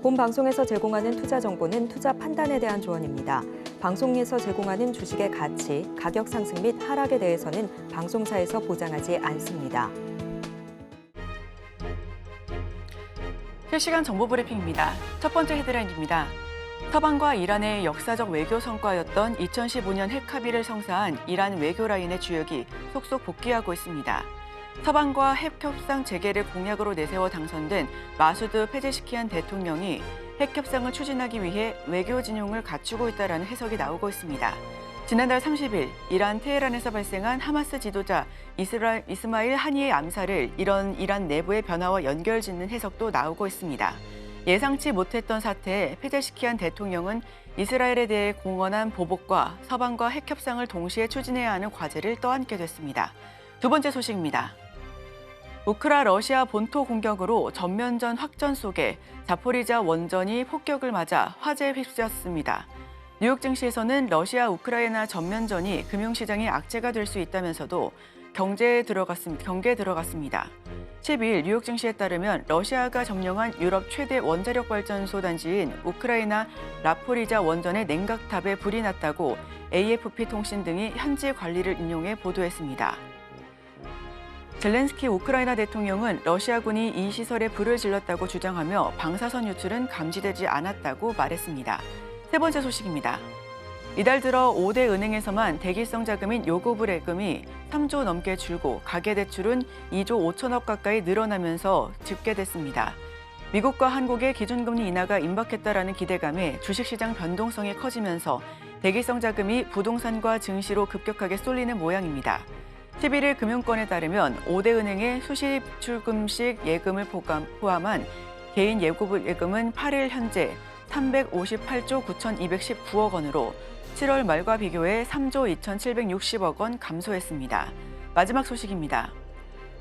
본 방송에서 제공하는 투자 정보는 투자 판단에 대한 조언입니다. 방송에서 제공하는 주식의 가치, 가격 상승 및 하락에 대해서는 방송사에서 보장하지 않습니다. 실시간 정보 브리핑입니다. 첫 번째 헤드라인입니다. 서방과 이란의 역사적 외교 성과였던 2015년 핵 합의를 성사한 이란 외교 라인의 주역이 속속 복귀하고 있습니다. 서방과 핵 협상 재개를 공약으로 내세워 당선된 마수드 페제시키안 대통령이 핵 협상을 추진하기 위해 외교 진용을 갖추고 있다는 해석이 나오고 있습니다. 지난달 30일 이란 테헤란에서 발생한 하마스 지도자 이스마일 하니의 암살을 이란 내부의 변화와 연결짓는 해석도 나오고 있습니다. 예상치 못했던 사태에 페제시키안 대통령은 이스라엘에 대해 공언한 보복과 서방과 핵 협상을 동시에 추진해야 하는 과제를 떠안게 됐습니다. 두 번째 소식입니다. 러시아 본토 공격으로 전면전 확전 속에 자포리자 원전이 폭격을 맞아 화재에 휩쓰였습니다. 뉴욕 증시에서는 러시아 우크라이나 전면전이 금융시장의 악재가 될 수 있다면서도 경계에 들어갔습니다. 12일 뉴욕 증시에 따르면 러시아가 점령한 유럽 최대 원자력 발전소 단지인 우크라이나 라포리자 원전의 냉각탑에 불이 났다고 AFP 통신 등이 현지 관리를 인용해 보도했습니다. 젤렌스키 우크라이나 대통령은 러시아군이 이 시설에 불을 질렀다고 주장하며 방사선 유출은 감지되지 않았다고 말했습니다. 세 번째 소식입니다. 이달 들어 5대 은행에서만 대기성 자금인 요구불예금이 3조 넘게 줄고 가계대출은 2조 5천억 가까이 늘어나면서 집계됐습니다. 미국과 한국의 기준금리 인하가 임박했다라는 기대감에 주식시장 변동성이 커지면서 대기성 자금이 부동산과 증시로 급격하게 쏠리는 모양입니다. 11일 금융권에 따르면 5대 은행의 수시출금식 예금을 포함한 개인 예고불예금은 8일 현재 358조 9,219억 원으로 7월 말과 비교해 3조 2,760억 원 감소했습니다. 마지막 소식입니다.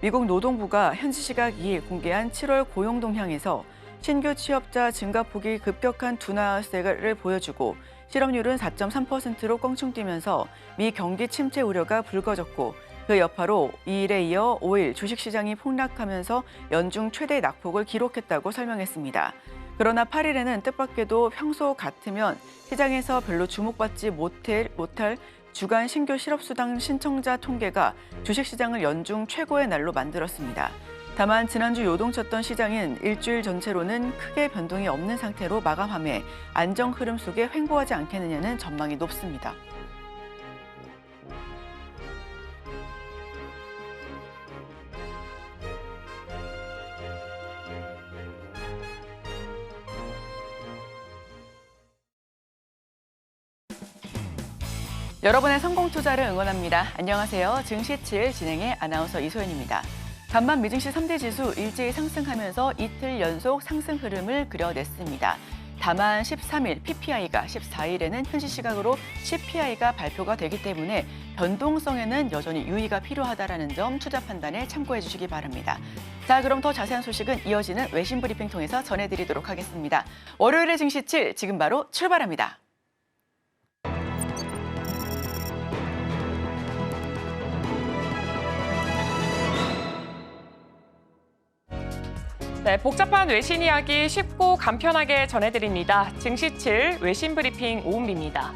미국 노동부가 현지 시각 2일 공개한 7월 고용 동향에서 신규 취업자 증가폭이 급격한 둔화세를 보여주고 실업률은 4.3%로 껑충뛰면서 미 경기 침체 우려가 불거졌고 그 여파로 2일에 이어 5일 주식시장이 폭락하면서 연중 최대 낙폭을 기록했다고 설명했습니다. 그러나 8일에는 뜻밖에도 평소 같으면 시장에서 별로 주목받지 못할 주간 신규 실업수당 신청자 통계가 주식시장을 연중 최고의 날로 만들었습니다. 다만 지난주 요동쳤던 시장은 일주일 전체로는 크게 변동이 없는 상태로 마감함에 안정 흐름 속에 횡보하지 않겠느냐는 전망이 높습니다. 여러분의 성공 투자를 응원합니다. 안녕하세요. 증시7 진행의 아나운서 이소연입니다. 간만 미증시 3대 지수 일제히 상승하면서 이틀 연속 상승 흐름을 그려냈습니다. 다만 13일 PPI가 14일에는 현지 시각으로 CPI가 발표가 되기 때문에 변동성에는 여전히 유의가 필요하다는 점 투자 판단에 참고해 주시기 바랍니다. 자, 그럼 더 자세한 소식은 이어지는 외신 브리핑 통해서 전해드리도록 하겠습니다. 월요일의 증시7 지금 바로 출발합니다. 네, 복잡한 외신 이야기 쉽고 간편하게 전해드립니다. 증시7 외신 브리핑 오은비입니다.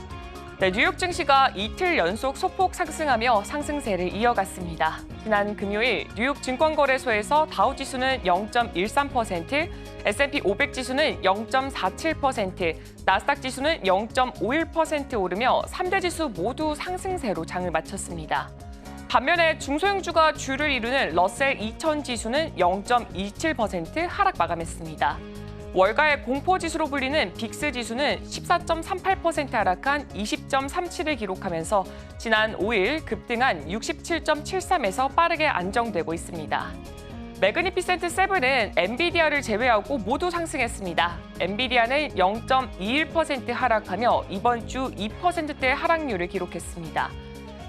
네, 뉴욕 증시가 이틀 연속 소폭 상승하며 상승세를 이어갔습니다. 지난 금요일 뉴욕 증권거래소에서 다우지수는 0.13%, S&P 500 지수는 0.47%, 나스닥 지수는 0.51% 오르며 3대 지수 모두 상승세로 장을 마쳤습니다. 반면에 중소형주가 주를 이루는 러셀 2000 지수는 0.27% 하락 마감했습니다. 월가의 공포지수로 불리는 빅스 지수는 14.38% 하락한 20.37을 기록하면서 지난 5일 급등한 67.73에서 빠르게 안정되고 있습니다. 매그니피센트 7은 엔비디아를 제외하고 모두 상승했습니다. 엔비디아는 0.21% 하락하며 이번 주 2%대 하락률을 기록했습니다.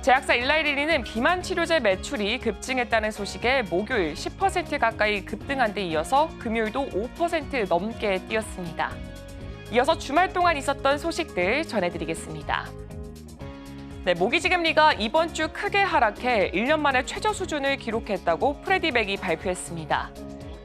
제약사 일라이리는 비만 치료제 매출이 급증했다는 소식에 목요일 10% 가까이 급등한 데 이어서 금요일도 5% 넘게 뛰었습니다. 이어서 주말 동안 있었던 소식들 전해드리겠습니다. 네, 모기지금리가 이번 주 크게 하락해 1년 만에 최저 수준을 기록했다고 프레디맥이 발표했습니다.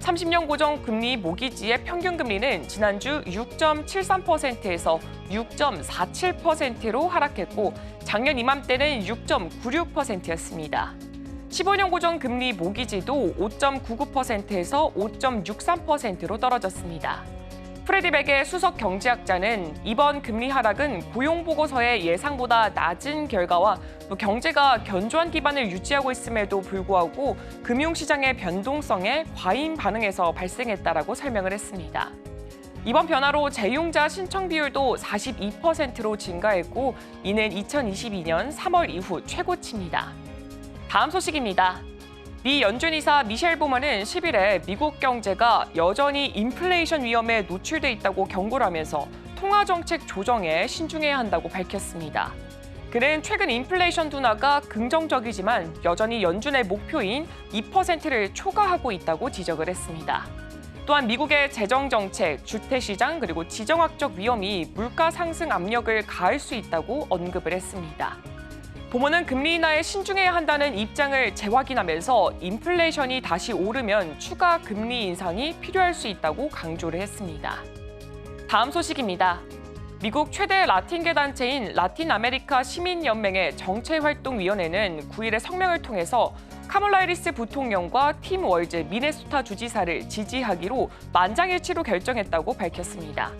30년 고정금리 모기지의 평균 금리는 지난주 6.73%에서 6.47%로 하락했고 작년 이맘때는 6.96%였습니다. 15년 고정금리 모기지도 5.99%에서 5.63%로 떨어졌습니다. 프레디백의 수석 경제학자는 이번 금리 하락은 고용보고서의 예상보다 낮은 결과와 또 경제가 견조한 기반을 유지하고 있음에도 불구하고 금융시장의 변동성에 과잉 반응해서 발생했다라고 설명을 했습니다. 이번 변화로 재융자 신청 비율도 42%로 증가했고 이는 2022년 3월 이후 최고치입니다. 다음 소식입니다. 미 연준이사 미셸 보먼은 10일에 미국 경제가 여전히 인플레이션 위험에 노출돼 있다고 경고를 하면서 통화정책 조정에 신중해야 한다고 밝혔습니다. 그는 최근 인플레이션 둔화가 긍정적이지만 여전히 연준의 목표인 2%를 초과하고 있다고 지적을 했습니다. 또한 미국의 재정정책, 주택시장 그리고 지정학적 위험이 물가 상승 압력을 가할 수 있다고 언급을 했습니다. 보먼은 금리 인하에 신중해야 한다는 입장을 재확인하면서 인플레이션이 다시 오르면 추가 금리 인상이 필요할 수 있다고 강조를 했습니다. 다음 소식입니다. 미국 최대 라틴계 단체인 라틴 아메리카 시민연맹의 정체활동위원회는 9일에 성명을 통해서 카멀라 해리스 부통령과 팀 월즈 미네소타 주지사를 지지하기로 만장일치로 결정했다고 밝혔습니다.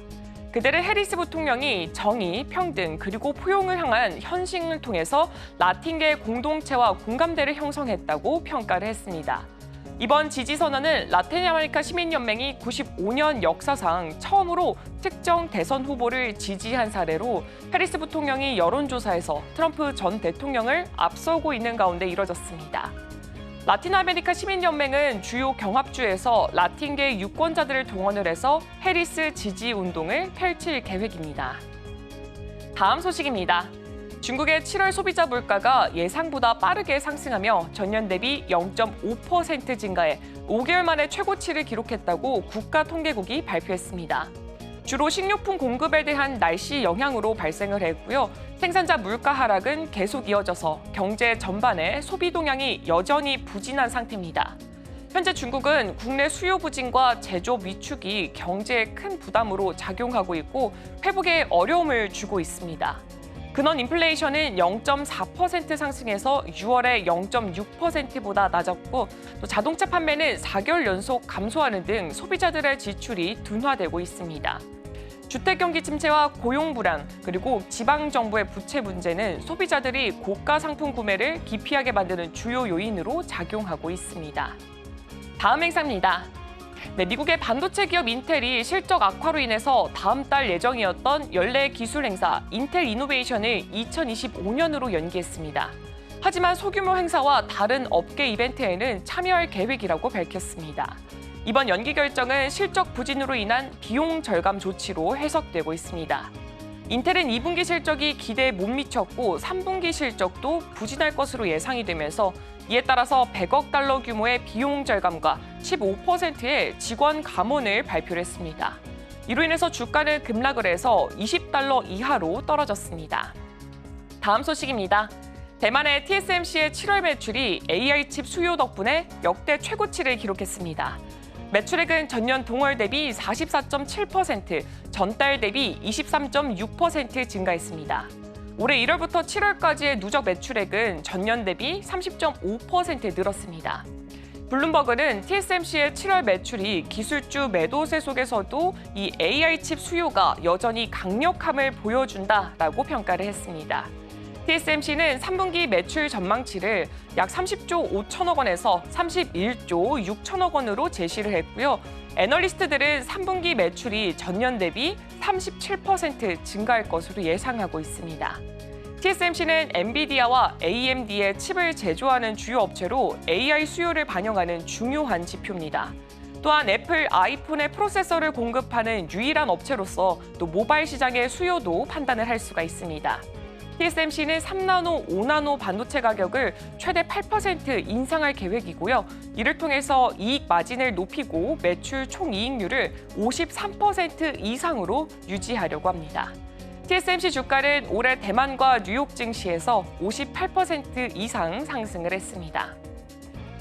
그들은 해리스 부통령이 정의, 평등, 그리고 포용을 향한 현실을 통해서 라틴계 공동체와 공감대를 형성했다고 평가를 했습니다. 이번 지지선언은 라틴 아메리카 시민연맹이 95년 역사상 처음으로 특정 대선 후보를 지지한 사례로 해리스 부통령이 여론조사에서 트럼프 전 대통령을 앞서고 있는 가운데 이뤄졌습니다. 라틴 아메리카 시민연맹은 주요 경합주에서 라틴계 유권자들을 동원을 해서 해리스 지지 운동을 펼칠 계획입니다. 다음 소식입니다. 중국의 7월 소비자 물가가 예상보다 빠르게 상승하며 전년 대비 0.5% 증가해 5개월 만에 최고치를 기록했다고 국가통계국이 발표했습니다. 주로 식료품 공급에 대한 날씨 영향으로 발생을 했고요. 생산자 물가 하락은 계속 이어져서 경제 전반의 소비 동향이 여전히 부진한 상태입니다. 현재 중국은 국내 수요 부진과 제조업 위축이 경제에 큰 부담으로 작용하고 있고 회복에 어려움을 주고 있습니다. 근원 인플레이션은 0.4% 상승해서 6월에 0.6%보다 낮았고 또 자동차 판매는 4개월 연속 감소하는 등 소비자들의 지출이 둔화되고 있습니다. 주택 경기 침체와 고용 불안, 그리고 지방 정부의 부채 문제는 소비자들이 고가 상품 구매를 기피하게 만드는 주요 요인으로 작용하고 있습니다. 다음 행사입니다. 미국의 반도체 기업 인텔이 실적 악화로 인해서 다음 달 예정이었던 연례 기술 행사 인텔 이노베이션을 2025년으로 연기했습니다. 하지만 소규모 행사와 다른 업계 이벤트에는 참여할 계획이라고 밝혔습니다. 이번 연기 결정은 실적 부진으로 인한 비용 절감 조치로 해석되고 있습니다. 인텔은 2분기 실적이 기대에 못 미쳤고 3분기 실적도 부진할 것으로 예상이 되면서 이에 따라서 100억 달러 규모의 비용 절감과 15%의 직원 감원을 발표를 했습니다. 이로 인해서 주가는 급락을 해서 20달러 이하로 떨어졌습니다. 다음 소식입니다. 대만의 TSMC의 7월 매출이 AI 칩 수요 덕분에 역대 최고치를 기록했습니다. 매출액은 전년 동월 대비 44.7%, 전달 대비 23.6% 증가했습니다. 올해 1월부터 7월까지의 누적 매출액은 전년 대비 30.5% 늘었습니다. 블룸버그는 TSMC의 7월 매출이 기술주 매도세 속에서도 이 AI 칩 수요가 여전히 강력함을 보여준다라고 평가를 했습니다. TSMC는 3분기 매출 전망치를 약 30조 5천억 원에서 31조 6천억 원으로 제시를 했고요. 애널리스트들은 3분기 매출이 전년 대비 37% 증가할 것으로 예상하고 있습니다. TSMC는 엔비디아와 AMD의 칩을 제조하는 주요 업체로 AI 수요를 반영하는 중요한 지표입니다. 또한 애플 아이폰의 프로세서를 공급하는 유일한 업체로서 또 모바일 시장의 수요도 판단을 할 수가 있습니다. TSMC는 3나노, 5나노 반도체 가격을 최대 8% 인상할 계획이고요. 이를 통해서 이익 마진을 높이고 매출 총이익률을 53% 이상으로 유지하려고 합니다. TSMC 주가는 올해 대만과 뉴욕 증시에서 58% 이상 상승을 했습니다.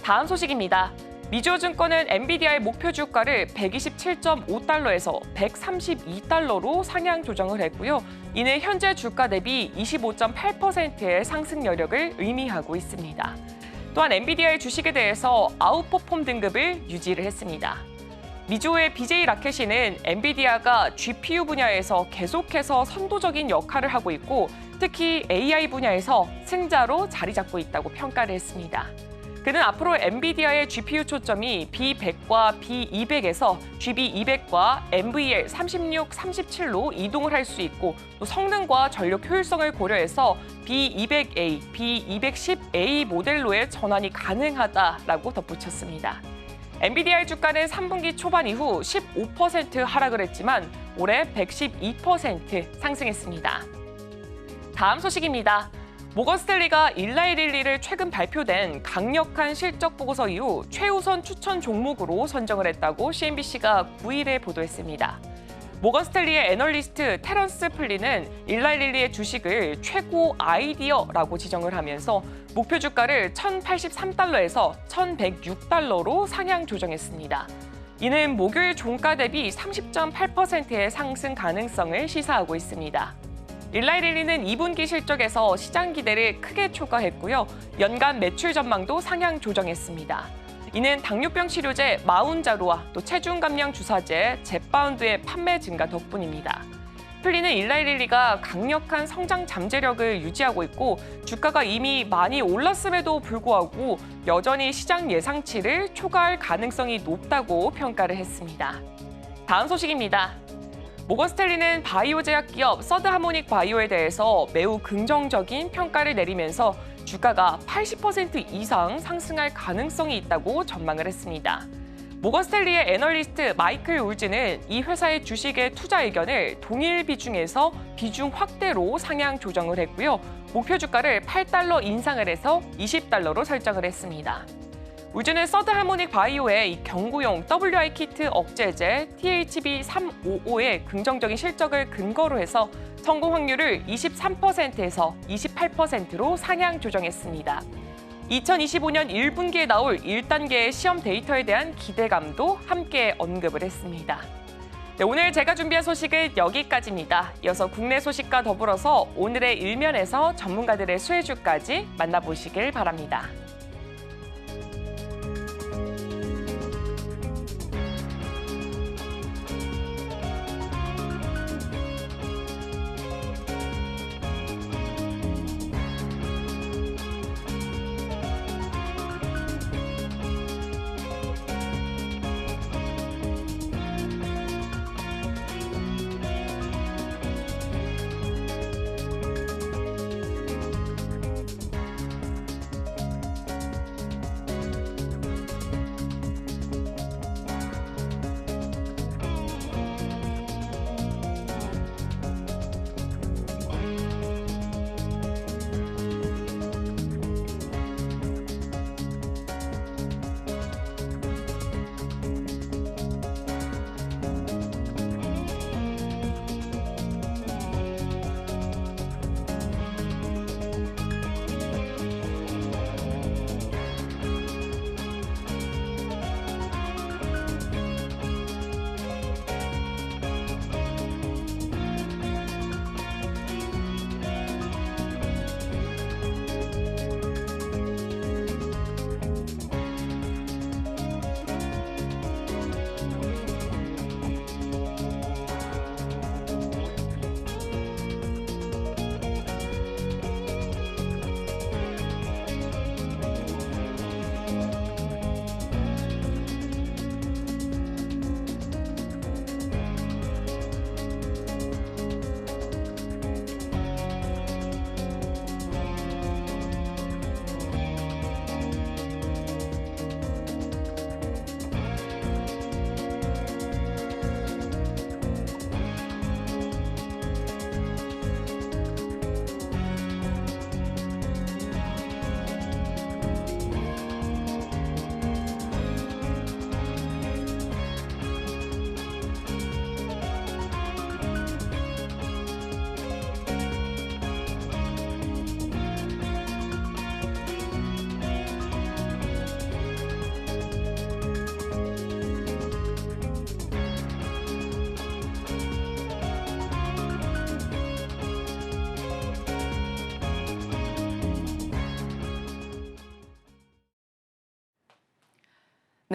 다음 소식입니다. 미주증권은 엔비디아의 목표 주가를 127.5달러에서 132달러로 상향 조정을 했고요. 이는 현재 주가 대비 25.8%의 상승 여력을 의미하고 있습니다. 또한 엔비디아의 주식에 대해서 아웃퍼폼 등급을 유지를 했습니다. 미주의 BJ 라켓이는 엔비디아가 GPU 분야에서 계속해서 선도적인 역할을 하고 있고 특히 AI 분야에서 승자로 자리 잡고 있다고 평가를 했습니다. 그는 앞으로 엔비디아의 GPU 초점이 B100과 B200에서 GB200과 NVL 36, 37로 이동을 할 수 있고 또 성능과 전력 효율성을 고려해서 B200A, B210A 모델로의 전환이 가능하다라고 덧붙였습니다. 엔비디아의 주가는 3분기 초반 이후 15% 하락을 했지만 올해 112% 상승했습니다. 다음 소식입니다. 모건스탠리가 일라이 릴리를 최근 발표된 강력한 실적 보고서 이후 최우선 추천 종목으로 선정을 했다고 CNBC가 9일에 보도했습니다. 모건스탠리의 애널리스트 테런스 플리는 일라이 릴리의 주식을 최고 아이디어라고 지정을 하면서 목표 주가를 1,083달러에서 1,106달러로 상향 조정했습니다. 이는 목요일 종가 대비 30.8%의 상승 가능성을 시사하고 있습니다. 일라이 릴리는 2분기 실적에서 시장 기대를 크게 초과했고요. 연간 매출 전망도 상향 조정했습니다. 이는 당뇨병 치료제 마운자로와 또 체중 감량 주사제 젯바운드의 판매 증가 덕분입니다. 플리는 일라이 릴리가 강력한 성장 잠재력을 유지하고 있고 주가가 이미 많이 올랐음에도 불구하고 여전히 시장 예상치를 초과할 가능성이 높다고 평가를 했습니다. 다음 소식입니다. 모건스탠리는 바이오 제약 기업 서드하모닉 바이오에 대해서 매우 긍정적인 평가를 내리면서 주가가 80% 이상 상승할 가능성이 있다고 전망을 했습니다. 모건스탠리의 애널리스트 마이클 울즈는 이 회사의 주식의 투자 의견을 동일 비중에서 비중 확대로 상향 조정을 했고요. 목표 주가를 8달러 인상을 해서 20달러로 설정을 했습니다. 울즈는 서드하모닉 바이오의 이 경구용 WI 키트 억제제 THB355의 긍정적인 실적을 근거로 해서 성공 확률을 23%에서 28%로 상향 조정했습니다. 2025년 1분기에 나올 1단계의 시험 데이터에 대한 기대감도 함께 언급을 했습니다. 네, 오늘 제가 준비한 소식은 여기까지입니다. 이어서 국내 소식과 더불어서 오늘의 일면에서 전문가들의 수혜주까지 만나보시길 바랍니다.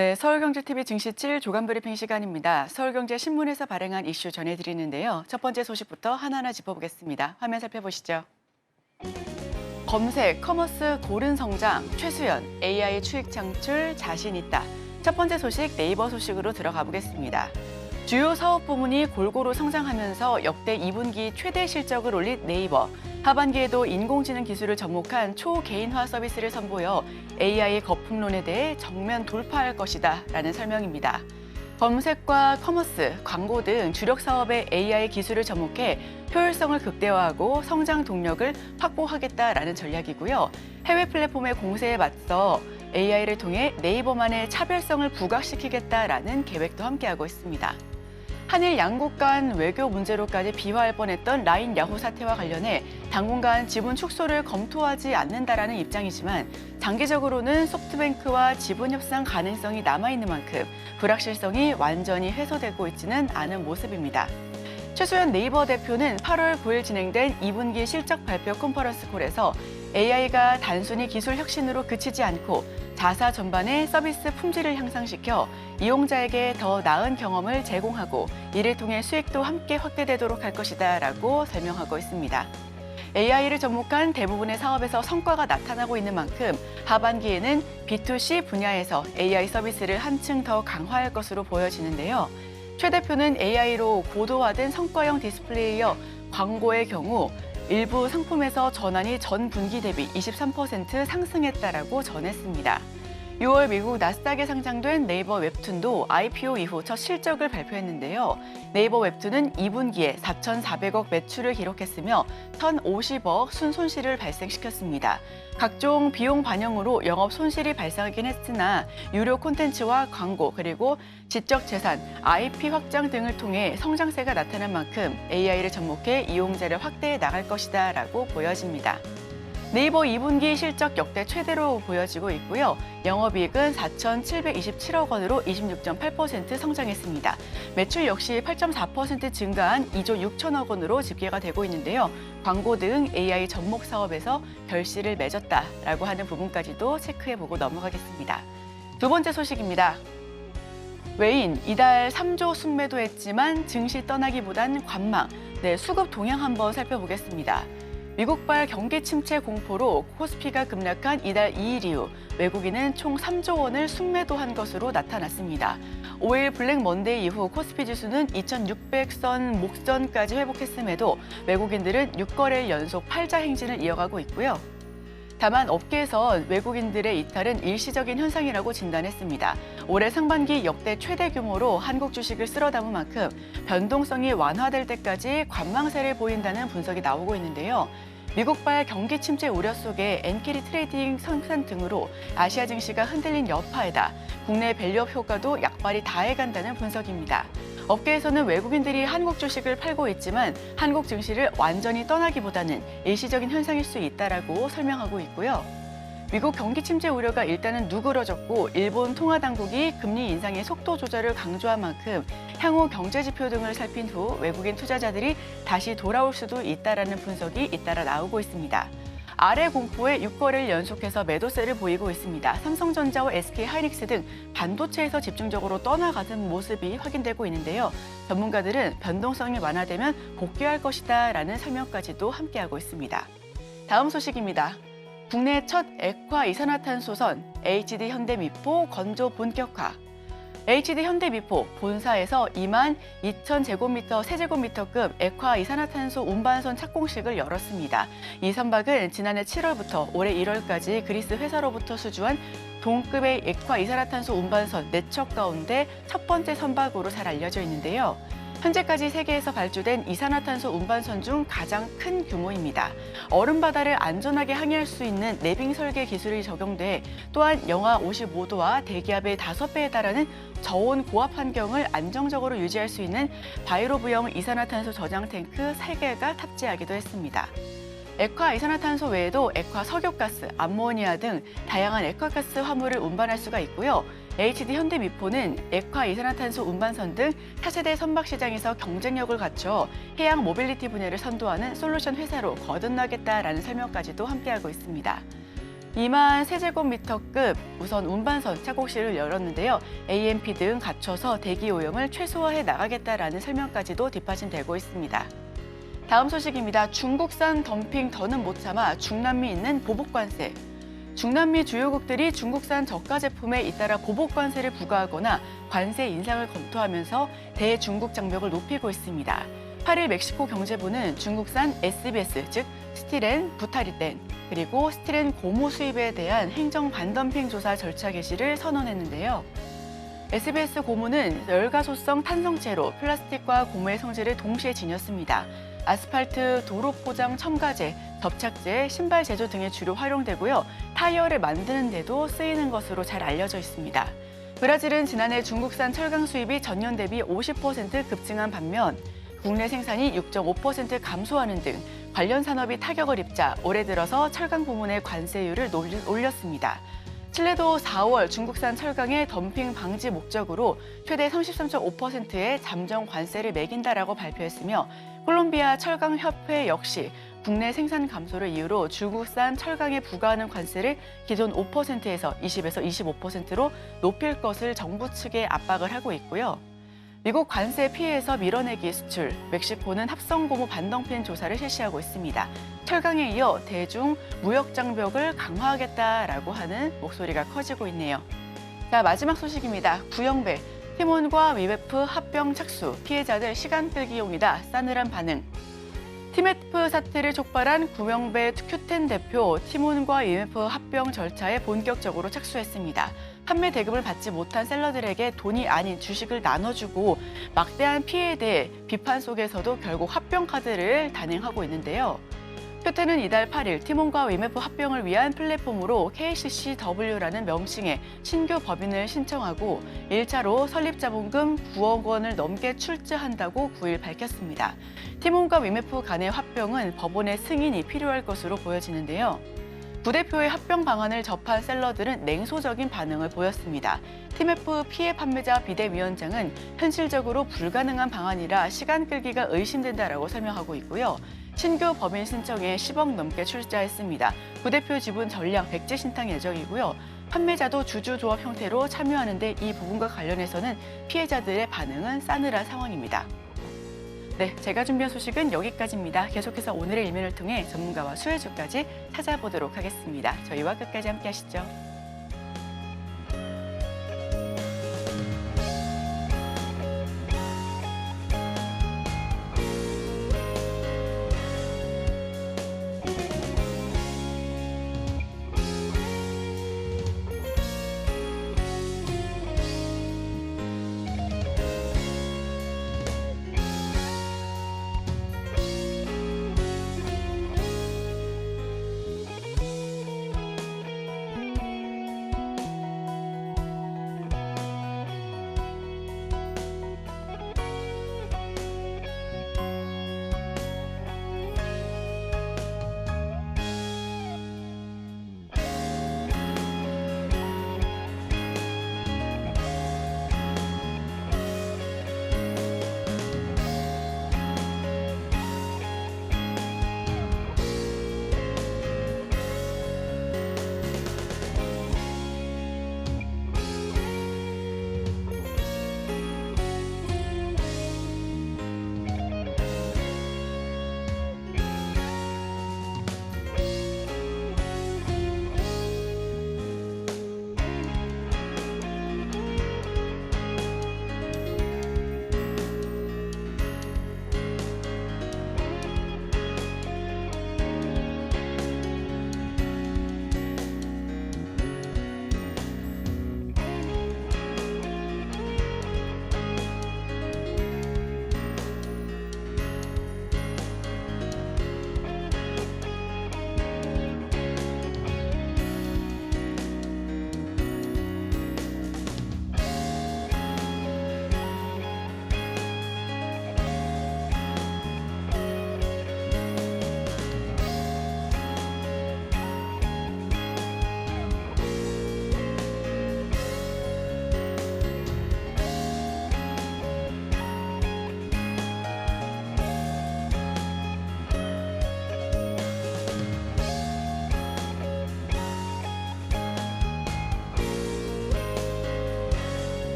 네, 서울경제TV 증시 7 조간 브리핑 시간입니다. 서울경제신문에서 발행한 이슈 전해드리는데요. 첫 번째 소식부터 하나하나 짚어보겠습니다. 화면 살펴보시죠. 검색, 커머스 고른 성장, 최수연, AI 추익 창출 자신 있다. 첫 번째 소식 네이버 소식으로 들어가 보겠습니다. 주요 사업 부문이 골고루 성장하면서 역대 2분기 최대 실적을 올린 네이버. 하반기에도 인공지능 기술을 접목한 초개인화 서비스를 선보여 AI 거품론에 대해 정면 돌파할 것이다 라는 설명입니다. 검색과 커머스, 광고 등 주력 사업에 AI 기술을 접목해 효율성을 극대화하고 성장 동력을 확보하겠다라는 전략이고요. 해외 플랫폼의 공세에 맞서 AI를 통해 네이버만의 차별성을 부각시키겠다라는 계획도 함께하고 있습니다. 한일 양국 간 외교 문제로까지 비화할 뻔했던 라인 야후 사태와 관련해 당분간 지분 축소를 검토하지 않는다라는 입장이지만 장기적으로는 소프트뱅크와 지분 협상 가능성이 남아있는 만큼 불확실성이 완전히 해소되고 있지는 않은 모습입니다. 최수연 네이버 대표는 8월 9일 진행된 2분기 실적 발표 컨퍼런스 콜에서 AI가 단순히 기술 혁신으로 그치지 않고 자사 전반의 서비스 품질을 향상시켜 이용자에게 더 나은 경험을 제공하고 이를 통해 수익도 함께 확대되도록 할 것이다 라고 설명하고 있습니다. AI를 접목한 대부분의 사업에서 성과가 나타나고 있는 만큼 하반기에는 B2C 분야에서 AI 서비스를 한층 더 강화할 것으로 보여지는데요. 최 대표는 AI로 고도화된 성과형 디스플레이어 광고의 경우 일부 상품에서 전환이 전 분기 대비 23% 상승했다라고 전했습니다. 6월 미국 나스닥에 상장된 네이버 웹툰도 IPO 이후 첫 실적을 발표했는데요. 네이버 웹툰은 2분기에 4,400억 매출을 기록했으며 1,050억 순손실을 발생시켰습니다. 각종 비용 반영으로 영업 손실이 발생하긴 했으나 유료 콘텐츠와 광고 그리고 지적 재산, IP 확장 등을 통해 성장세가 나타난 만큼 AI를 접목해 이용자를 확대해 나갈 것이다 라고 보여집니다. 네이버 2분기 실적 역대 최대로 보여지고 있고요. 영업이익은 4,727억 원으로 26.8% 성장했습니다. 매출 역시 8.4% 증가한 2조 6천억 원으로 집계가 되고 있는데요. 광고 등 AI 접목 사업에서 결실을 맺었다라고 하는 부분까지도 체크해보고 넘어가겠습니다. 두 번째 소식입니다. 외인 이달 3조 순매도했지만 증시 떠나기보단 관망. 네, 수급 동향 한번 살펴보겠습니다. 미국발 경기 침체 공포로 코스피가 급락한 이달 2일 이후 외국인은 총 3조 원을 순매도한 것으로 나타났습니다. 5일 블랙 먼데이 이후 코스피 지수는 2,600선 목전까지 회복했음에도 외국인들은 6거래일 연속 팔자 행진을 이어가고 있고요. 다만 업계에선 외국인들의 이탈은 일시적인 현상이라고 진단했습니다. 올해 상반기 역대 최대 규모로 한국 주식을 쓸어 담은 만큼 변동성이 완화될 때까지 관망세를 보인다는 분석이 나오고 있는데요. 미국발 경기 침체 우려 속에 엔캐리 트레이딩 성산 등으로 아시아 증시가 흔들린 여파에다 국내 밸류업 효과도 약발이 다해간다는 분석입니다. 업계에서는 외국인들이 한국 주식을 팔고 있지만 한국 증시를 완전히 떠나기보다는 일시적인 현상일 수 있다라고 설명하고 있고요. 미국 경기 침체 우려가 일단은 누그러졌고 일본 통화당국이 금리 인상의 속도 조절을 강조한 만큼 향후 경제 지표 등을 살핀 후 외국인 투자자들이 다시 돌아올 수도 있다라는 분석이 잇따라 나오고 있습니다. 아래 공포에 6거래일 연속해서 매도세를 보이고 있습니다. 삼성전자와 SK하이닉스 등 반도체에서 집중적으로 떠나가는 모습이 확인되고 있는데요. 전문가들은 변동성이 완화되면 복귀할 것이다 라는 설명까지도 함께하고 있습니다. 다음 소식입니다. 국내 첫 액화 이산화탄소선 HD 현대미포 건조 본격화. HD 현대미포 본사에서 22,000제곱미터 세제곱미터급 액화 이산화탄소 운반선 착공식을 열었습니다. 이 선박은 지난해 7월부터 올해 1월까지 그리스 회사로부터 수주한 동급의 액화 이산화탄소 운반선 4척 가운데 첫 번째 선박으로 잘 알려져 있는데요. 현재까지 세계에서 발주된 이산화탄소 운반선 중 가장 큰 규모입니다. 얼음바다를 안전하게 항해할 수 있는 내빙 설계 기술이 적용돼 또한 영하 55도와 대기압의 5배에 달하는 저온 고압 환경을 안정적으로 유지할 수 있는 바이로브형 이산화탄소 저장 탱크 3개가 탑재하기도 했습니다. 액화 이산화탄소 외에도 액화 석유가스, 암모니아 등 다양한 액화가스 화물을 운반할 수가 있고요. HD 현대미포는 액화 이산화탄소 운반선 등 차세대 선박 시장에서 경쟁력을 갖춰 해양 모빌리티 분야를 선도하는 솔루션 회사로 거듭나겠다라는 설명까지도 함께하고 있습니다. 2만 세제곱미터급 무선 운반선 착공실을 열었는데요. AMP 등 갖춰서 대기 오염을 최소화해 나가겠다라는 설명까지도 뒷받침되고 있습니다. 다음 소식입니다. 중국산 덤핑 더는 못 참아 중남미 있는 보복관세. 중남미 주요국들이 중국산 저가 제품에 잇따라 보복관세를 부과하거나 관세 인상을 검토하면서 대중국 장벽을 높이고 있습니다. 8일 멕시코 경제부는 중국산 SBS, 즉 스티렌, 부타리텐, 그리고 스티렌 고무 수입에 대한 행정 반덤핑 조사 절차 개시를 선언했는데요. SBS 고무는 열가소성 탄성체로 플라스틱과 고무의 성질을 동시에 지녔습니다. 아스팔트, 도로 포장, 첨가제, 접착제, 신발 제조 등에 주로 활용되고요. 타이어를 만드는 데도 쓰이는 것으로 잘 알려져 있습니다. 브라질은 지난해 중국산 철강 수입이 전년 대비 50% 급증한 반면 국내 생산이 6.5% 감소하는 등 관련 산업이 타격을 입자 올해 들어서 철강 부문의 관세율을 올렸습니다. 칠레도 4월 중국산 철강의 덤핑 방지 목적으로 최대 33.5%의 잠정 관세를 매긴다라고 발표했으며 콜롬비아 철강협회 역시 국내 생산 감소를 이유로 중국산 철강에 부과하는 관세를 기존 5%에서 20에서 25%로 높일 것을 정부 측에 압박을 하고 있고요. 미국 관세 피해에서 밀어내기 수출, 멕시코는 합성고무 반덤핑 조사를 실시하고 있습니다. 철강에 이어 대중 무역 장벽을 강화하겠다라고 하는 목소리가 커지고 있네요. 자, 마지막 소식입니다. 구영배, 티몬과 위메프 합병 착수, 피해자들 시간 끌기용이다, 싸늘한 반응. 티메프 사태를 촉발한 구명배 큐텐 대표 티몬과 위메프 합병 절차에 본격적으로 착수했습니다. 판매 대금을 받지 못한 셀러들에게 돈이 아닌 주식을 나눠주고 막대한 피해에 대해 비판 속에서도 결국 합병 카드를 단행하고 있는데요. 큐텐은 이달 8일 티몬과 위메프 합병을 위한 플랫폼으로 KCCW라는 명칭의 신규 법인을 신청하고 1차로 설립자본금 9억 원을 넘게 출자한다고 9일 밝혔습니다. 티몬과 위메프 간의 합병은 법원의 승인이 필요할 것으로 보여지는데요. 부대표의 합병 방안을 접한 셀러들은 냉소적인 반응을 보였습니다. 티메프 피해 판매자 비대위원장은 현실적으로 불가능한 방안이라 시간 끌기가 의심된다라고 설명하고 있고요. 신규 법인 신청에 10억 넘게 출자했습니다. 부대표 지분 전량 백지 신탁 예정이고요. 판매자도 주주조합 형태로 참여하는데 이 부분과 관련해서는 피해자들의 반응은 싸늘한 상황입니다. 네, 제가 준비한 소식은 여기까지입니다. 계속해서 오늘의 일면을 통해 전문가와 수혜주까지 찾아보도록 하겠습니다. 저희와 끝까지 함께 하시죠.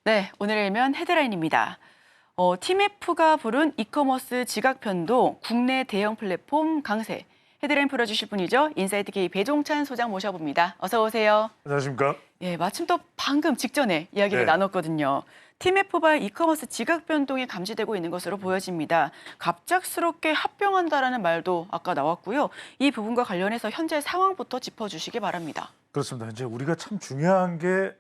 네, 오늘 일면 헤드라인입니다. 팀F가 부른 이커머스 지각 변동, 국내 대형 플랫폼 강세. 헤드라인 풀어주실 분이죠. 인사이트K 배종찬 소장 모셔봅니다. 어서 오세요. 안녕하십니까? 예, 마침 또 방금 직전에 이야기를 네. 나눴거든요. 팀F발 이커머스 지각 변동이 감지되고 있는 것으로 보여집니다. 갑작스럽게 합병한다라는 말도 아까 나왔고요. 이 부분과 관련해서 현재 상황부터 짚어주시기 바랍니다. 그렇습니다. 이제 우리가 참 중요한 게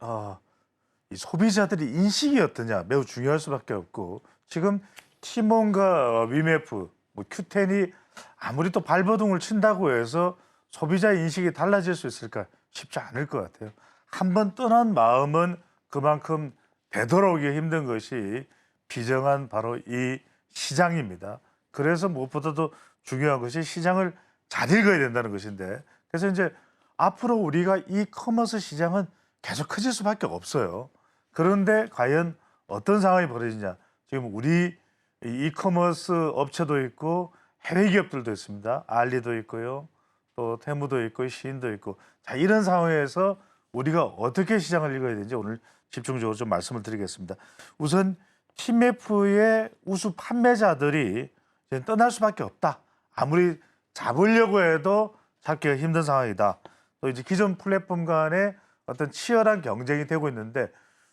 이 소비자들의 인식이 어떠냐 매우 중요할 수밖에 없고 지금 티몬과 위메프, 큐텐이 아무리 또 발버둥을 친다고 해서 소비자 인식이 달라질 수 있을까 쉽지 않을 것 같아요. 한번 떠난 마음은 그만큼 되돌아오기 힘든 것이 비정한 바로 이 시장입니다. 그래서 무엇보다도 중요한 것이 시장을 잘 읽어야 된다는 것인데 그래서 이제 앞으로 우리가 이 커머스 시장은 계속 커질 수밖에 없어요. 그런데 과연 어떤 상황이 벌어지냐. 지금 우리 이커머스 업체도 있고 해외 기업들도 있습니다. 알리도 있고요. 또 테무도 있고 시인도 있고. 자, 이런 상황에서 우리가 어떻게 시장을 읽어야 되는지 오늘 집중적으로 좀 말씀을 드리겠습니다. 우선 팀F의 우수 판매자들이 이제 떠날 수밖에 없다. 아무리 잡으려고 해도 잡기가 힘든 상황이다. 또 이제 기존 플랫폼 간에 어떤 치열한 경쟁이 되고 있는데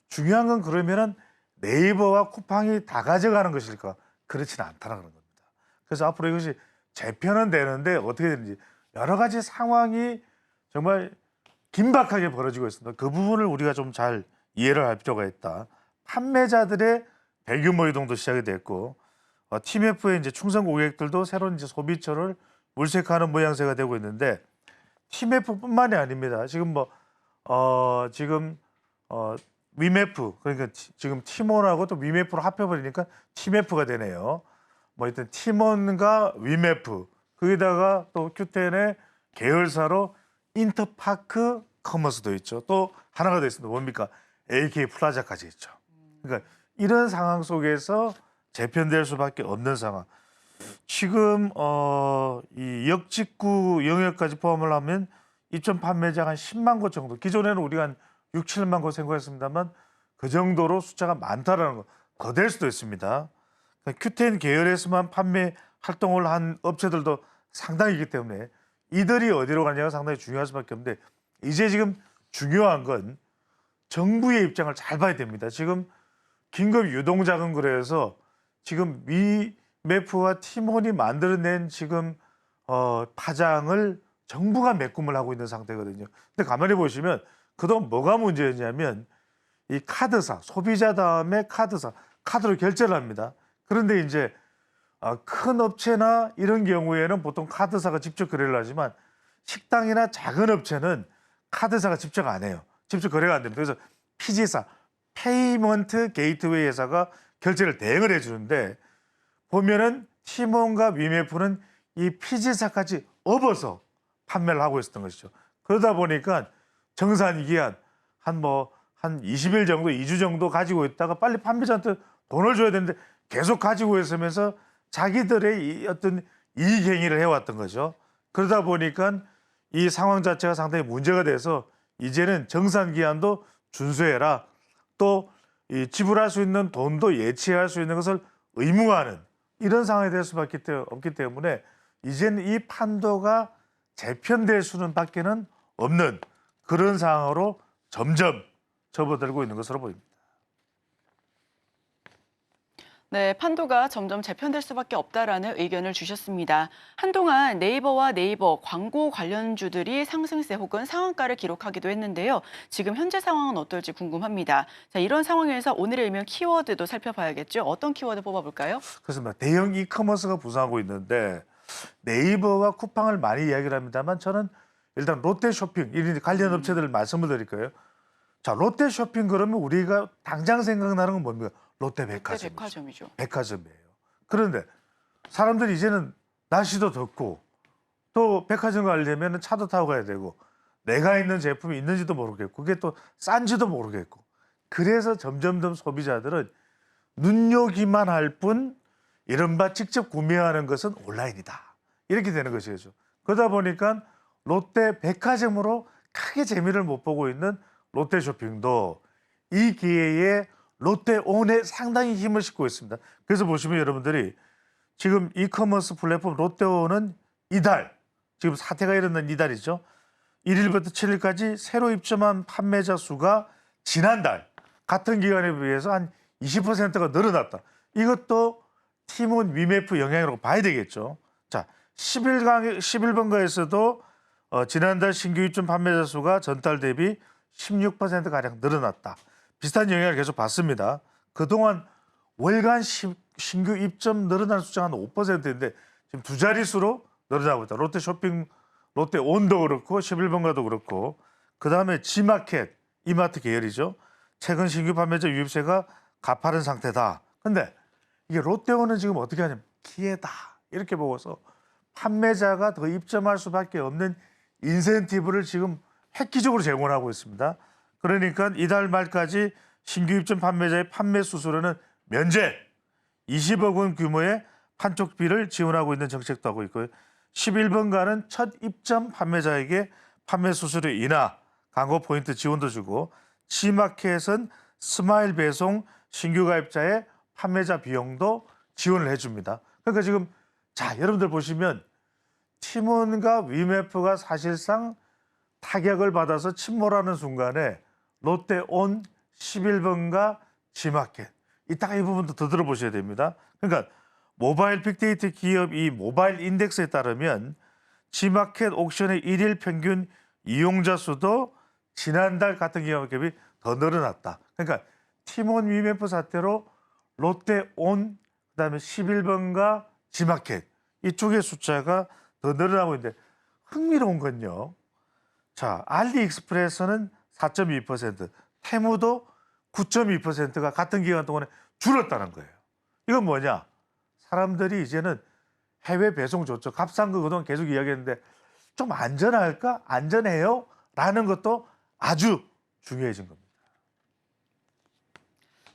중요한 건 그러면은 네이버와 쿠팡이 다 가져가는 것일까? 그렇지는 않다는 겁니다. 그래서 앞으로 이것이 재편은 되는데 어떻게 되는지 여러 가지 상황이 정말 긴박하게 벌어지고 있습니다. 그 부분을 우리가 좀 잘 이해를 할 필요가 있다. 판매자들의 대규모 이동도 시작이 됐고 팀F의 이제 충성 고객들도 새로운 이제 소비처를 물색하는 모양새가 되고 있는데 팀F뿐만이 아닙니다. 지금 위메프 그러니까 지금 티몬하고 또 위메프로 합해버리니까 팀F가 되네요. 일단 티몬과 위메프 거기다가 또 큐텐의 계열사로 인터파크 커머스도 있죠. 또 하나가 더 있습니다. 뭡니까? AK 플라자까지 있죠. 그러니까 이런 상황 속에서 재편될 수밖에 없는 상황. 지금 이 역직구 영역까지 포함을 하면 입점 판매자가 한 10만 곳 정도. 기존에는 우리가 한 6, 7만 곳 생각했습니다만 그 정도로 숫자가 많다라는 거. 더 될 수도 있습니다. 그러니까 큐텐 계열에서만 판매 활동을 한 업체들도 상당히 있기 때문에 이들이 어디로 가냐가 상당히 중요할 수밖에 없는데 이제 지금 중요한 건 정부의 입장을 잘 봐야 됩니다. 지금 긴급 유동자금거래에서 지금 위메프와 티몬이 만들어낸 지금 파장을 정부가 메꿈을 하고 있는 상태거든요. 근데 가만히 보시면 그동안 뭐가 문제였냐면 이 카드사, 소비자 다음에 카드사, 카드로 결제를 합니다. 그런데 이제 큰 업체나 이런 경우에는 보통 카드사가 직접 거래를 하지만 식당이나 작은 업체는 카드사가 직접 안 해요. 직접 거래가 안 됩니다. 그래서 PG사, 페이먼트 게이트웨이 회사가 결제를 대행을 해주는데 보면은 티몬과 위메프는 이 PG사까지 업어서 판매를 하고 있었던 것이죠. 그러다 보니까 정산기한 한 20일 정도, 2주 정도 가지고 있다가 빨리 판매자한테 돈을 줘야 되는데 계속 가지고 있으면서 자기들의 이 어떤 이익행위를 해왔던 거죠. 그러다 보니까 이 상황 자체가 상당히 문제가 돼서 이제는 정산기한도 준수해라. 또 이 지불할 수 있는 돈도 예치할 수 있는 것을 의무화하는 이런 상황이 될 수밖에 없기 때문에 이제는 이 판도가 재편될 수는 밖에는 없는 그런 상황으로 점점 접어들고 있는 것으로 보입니다. 네, 판도가 점점 재편될 수밖에 없다라는 의견을 주셨습니다. 한동안 네이버와 네이버 광고 관련주들이 상승세 혹은 상한가를 기록하기도 했는데요. 지금 현재 상황은 어떨지 궁금합니다. 자, 이런 상황에서 오늘의 일면 키워드도 살펴봐야겠죠. 어떤 키워드 뽑아볼까요? 그렇습니다. 대형 이커머스가 부상하고 있는데 네이버와 쿠팡을 많이 이야기를 합니다만 저는 일단 롯데쇼핑 이런 관련 업체들을 말씀을 드릴 거예요. 자, 롯데쇼핑 그러면 우리가 당장 생각나는 건 뭡니까? 롯데백화점. 백화점이죠. 백화점이에요. 그런데 사람들이 이제는 날씨도 덥고 또 백화점 가려면 차도 타고 가야 되고 내가 있는 제품이 있는지도 모르겠고 그게 또 싼지도 모르겠고 그래서 점점 소비자들은 눈여기만 할 뿐 이른바 직접 구매하는 것은 온라인이다. 이렇게 되는 것이죠. 그러다 보니까 롯데 백화점으로 크게 재미를 못 보고 있는 롯데쇼핑도 이 기회에 롯데온에 상당히 힘을 싣고 있습니다. 그래서 보시면 여러분들이 지금 이커머스 플랫폼 롯데온은 이달, 지금 사태가 일어난 이달이죠. 1일부터 7일까지 새로 입점한 판매자 수가 지난달 같은 기간에 비해서 한 20%가 늘어났다. 이것도 티몬 위메프 영향이라고 봐야 되겠죠. 자, 11번가에서도 지난달 신규 입점 판매자 수가 전달 대비 16%가량 늘어났다. 비슷한 영향을 계속 받습니다. 그동안 월간 신규 입점 늘어난 숫자가 한 5%인데 지금 두 자릿수로 늘어나고 있다. 롯데쇼핑, 롯데온도 그렇고 11번가도 그렇고 그다음에 G마켓, 이마트 계열이죠. 최근 신규 판매자 유입세가 가파른 상태다. 근데 이게 롯데온은 지금 어떻게 하냐면 기회다 이렇게 보고서 판매자가 더 입점할 수밖에 없는 인센티브를 지금 획기적으로 제공하고 있습니다. 그러니까 이달 말까지 신규 입점 판매자의 판매 수수료는 면제, 20억 원 규모의 판촉비를 지원하고 있는 정책도 하고 있고요. 11번가는 첫 입점 판매자에게 판매 수수료 인하, 광고 포인트 지원도 주고 G마켓은 스마일 배송 신규 가입자의 판매자 비용도 지원을 해줍니다. 그러니까 지금 자 여러분들 보시면 티몬과 위메프가 사실상 타격을 받아서 침몰하는 순간에 롯데온, 11번가, G마켓 이따가 이 부분도 더 들어보셔야 됩니다. 그러니까 모바일 빅데이터 기업 이 모바일 인덱스에 따르면 G마켓 옥션의 일일 평균 이용자 수도 지난달 같은 기업이 더 늘어났다. 그러니까 티몬 위메프 사태로 롯데온, 그다음에 11번가, G마켓 이쪽의 숫자가 더 늘어나고 있는데 흥미로운 건요. 자, 알리익스프레스는 4.2%, 테무도 9.2%가 같은 기간 동안에 줄었다는 거예요. 이건 뭐냐? 사람들이 이제는 해외 배송 좋죠. 값싼 거 그동안 계속 이야기했는데 좀 안전할까? 안전해요? 라는 것도 아주 중요해진 겁니다.